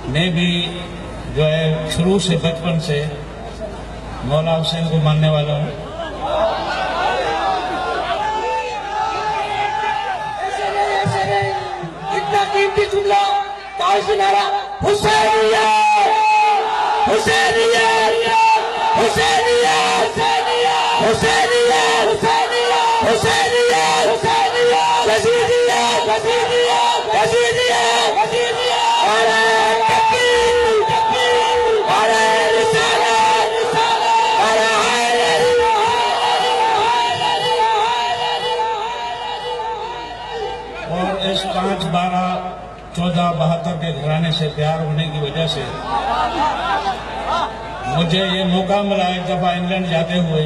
मैं भी जो है शुरू से बचपन से मौला हुसैन को मानने वाला हूँ। इतना कीमती जुमला नारा हुसैनिया हुसैनिया हुसैनिया हुसैनिया हुसैनिया हुसैनिया हुसैनिया यजीदिया यजीदिया यजीदिया यजीदिया अरे तकबीर तकबीर अरे रिसालत रिसालत अरे और इस 5, 12, 14, 72 के घराने से प्यार होने की वजह से मुझे ये मौका मिला। एक दफा इंग्लैंड जाते हुए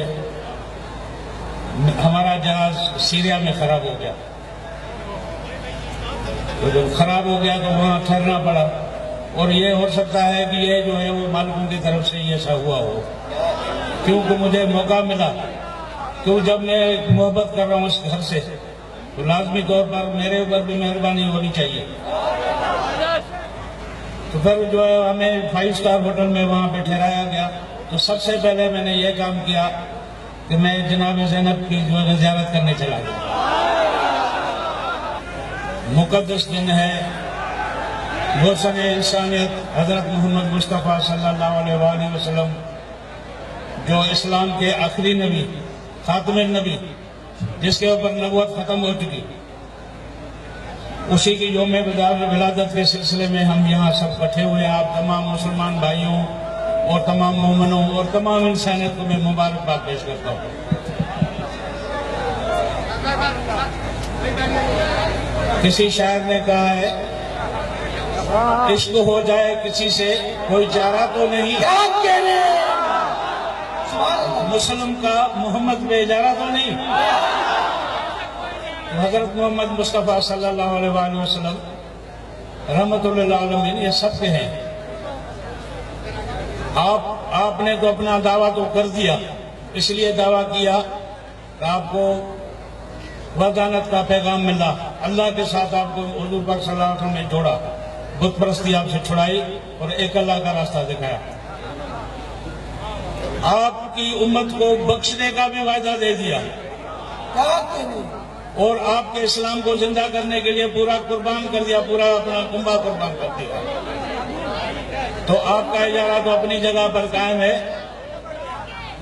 हमारा जहाज सीरिया में खराब हो गया, तो जब खराब हो गया तो वहां ठहरना पड़ा। और ये हो सकता है कि ये जो है वो मालिकों की तरफ से ये ऐसा हुआ हो, क्योंकि मुझे मौका मिला। क्यों जब मैं मोहब्बत कर रहा हूँ उस घर से, तो लाजमी तौर पर मेरे ऊपर भी मेहरबानी होनी चाहिए। तो फिर जो है हमें 5 स्टार होटल में वहां पे ठहराया गया। तो सबसे पहले मैंने ये काम किया कि मैं जनाब ज़ैनब की जो है ज़ियारत करने चला गया। मुकद्दस दिन है, गोसन इंसानियत हजरत मोहम्मद मुस्तफ़ा सल्लल्लाहु अलैहि वसल्लम, जो इस्लाम के आखिरी नबी, खातमुन नबी, जिसके ऊपर नबूवत खत्म हो चुकी, उसी की यौम विलादत के सिलसिले में हम यहाँ सब इकट्ठे हुए। आप तमाम मुसलमान भाइयों और तमाम मोमिनों और तमाम इंसानियत को मैं मुबारकबाद पेश करता हूँ। किसी शायर ने कहा है, इश्क हो जाए किसी से कोई चारा तो नहीं, मुसलम का मोहम्मद बेचारा तो नहीं। हजरत मोहम्मद मुस्तफ़ा सल्लल्लाहु अलैहि वसल्लम रहमतुल लिल आलमीन, ये सब के हैं। आपने तो अपना दावा तो कर दिया, इसलिए दावा किया कि आपको वदानत का पैगाम मिला, अल्लाह के साथ आपको हुजूर पाक सल्लल्लाहु अलैहि वसल्लम ने जोड़ा, बुत परस्ती आपसे छुड़ाई और एक अल्लाह का रास्ता दिखाया। आपकी उम्मत को बख्शने का भी वायदा दे दिया और आपके इस्लाम को जिंदा करने के लिए पूरा कुर्बान कर दिया, पूरा अपना कुंबा कुर्बान कर दिया। तो आपका इजारा तो अपनी जगह पर कायम है,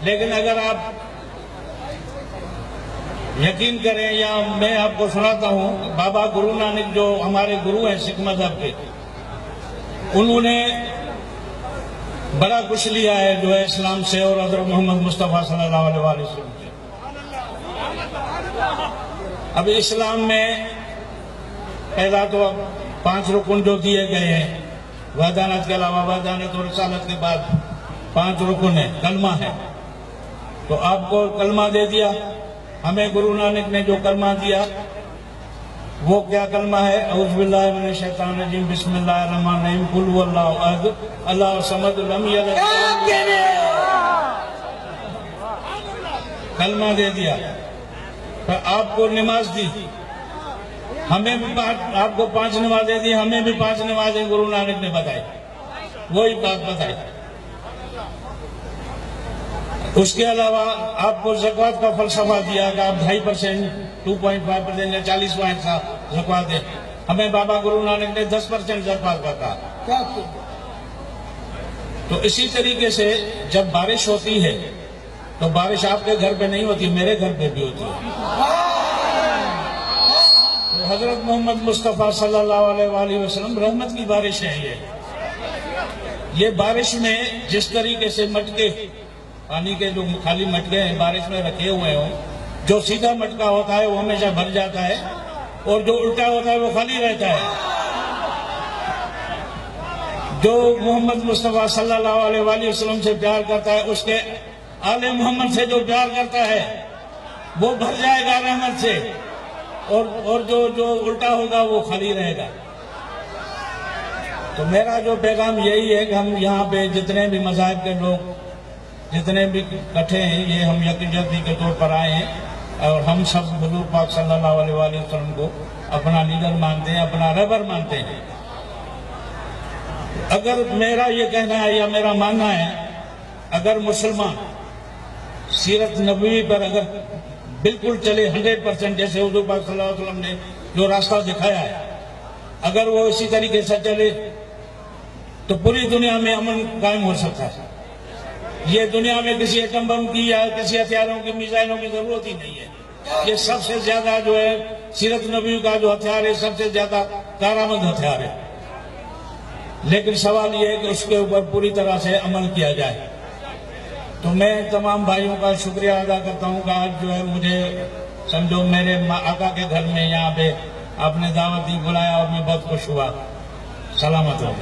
लेकिन अगर आप यकीन करें या मैं आपको सुनाता हूं, बाबा गुरु नानक जो हमारे गुरु हैं सिख मजहब के, उन्होंने बड़ा कुछ लिया है जो है इस्लाम से और हज़रत मोहम्मद मुस्तफ़ा सल्लल्लाहु अलैहि वसल्लम से। अब इस्लाम में पहला तो 5 रुकन जो दिए गए हैं, वदानत के अलावा, वदानत और रिसालत के बाद 5 रुकन है, कलमा है। तो आपको कलमा दे दिया, हमें गुरु नानक ने जो कलमा दिया वो क्या कलमा है? औज़ु बिल्लाहि मिनश शैतानिर रजीम, बिस्मिल्लाहिर रहमानिर रहीम, कुल हुवल्लाहु अहद, अल्लाहु समद, लम यलिद। कलमा दे दिया। फिर आपको नमाज दी, हमें भी आपको 5 नमाजें दी, हमें भी 5 नमाजें गुरु नानक ने बताई, वही बात बताई। उसके अलावा आपको ज़कात का फलसफा दिया कि आप 2.5%, 2.5% या 40% का ज़कात दें। हमें बाबा गुरु नानक ने 10% ज़कात का कहा। तो इसी तरीके से जब बारिश होती है तो बारिश आपके घर पे नहीं होती, मेरे घर पे भी होती है। तो हजरत मोहम्मद मुस्तफ़ा सल्लल्लाहु अलैहि वसल्लम रहमत की बारिश है। ये बारिश में जिस तरीके से मटके, पानी के जो खाली मटके हैं बारिश में रखे हुए हों, जो सीधा मटका होता है वो हमेशा भर जाता है और जो उल्टा होता है वो खाली रहता है। जो मोहम्मद मुस्तफ़ा सल्लल्लाहु अलैहि वसल्लम से प्यार करता है, उसके आले मोहम्मद से जो प्यार करता है वो भर जाएगा रहमत से, और जो उल्टा होगा वो खाली रहेगा। तो मेरा जो पैगाम यही है कि हम यहाँ पे जितने भी मज़ाहिब के लोग जितने भी इकट्ठे हैं, ये हम यकीनती के तौर पर आए हैं और हम सब हुजूर पाक सल्लल्लाहु अलैहि वसल्लम को अपना लीडर मानते हैं, अपना रहबर मानते हैं। अगर मेरा ये कहना है या मेरा मानना है, अगर मुसलमान सीरत नबवी पर अगर बिल्कुल चले 100%, जैसे हुजूर पाक सल्लल्लाहु अलैहि वसल्लम ने जो रास्ता दिखाया है, अगर वो इसी तरीके से चले तो पूरी दुनिया में अमन कायम हो सकता है। ये दुनिया में किसी एटम बम की या किसी हथियारों की, मिसाइलों की जरूरत ही नहीं है। ये सबसे ज्यादा जो है सीरत नबी का जो हथियार है, सबसे ज्यादा कारआमद हथियार है। लेकिन सवाल यह है कि उसके ऊपर पूरी तरह से अमल किया जाए। तो मैं तमाम भाइयों का शुक्रिया अदा करता हूँ कि आज जो है मुझे समझो मेरे आका के घर में यहाँ पे आपने दावत दी, बुलाया और मैं बहुत खुश हुआ। सलामत हो।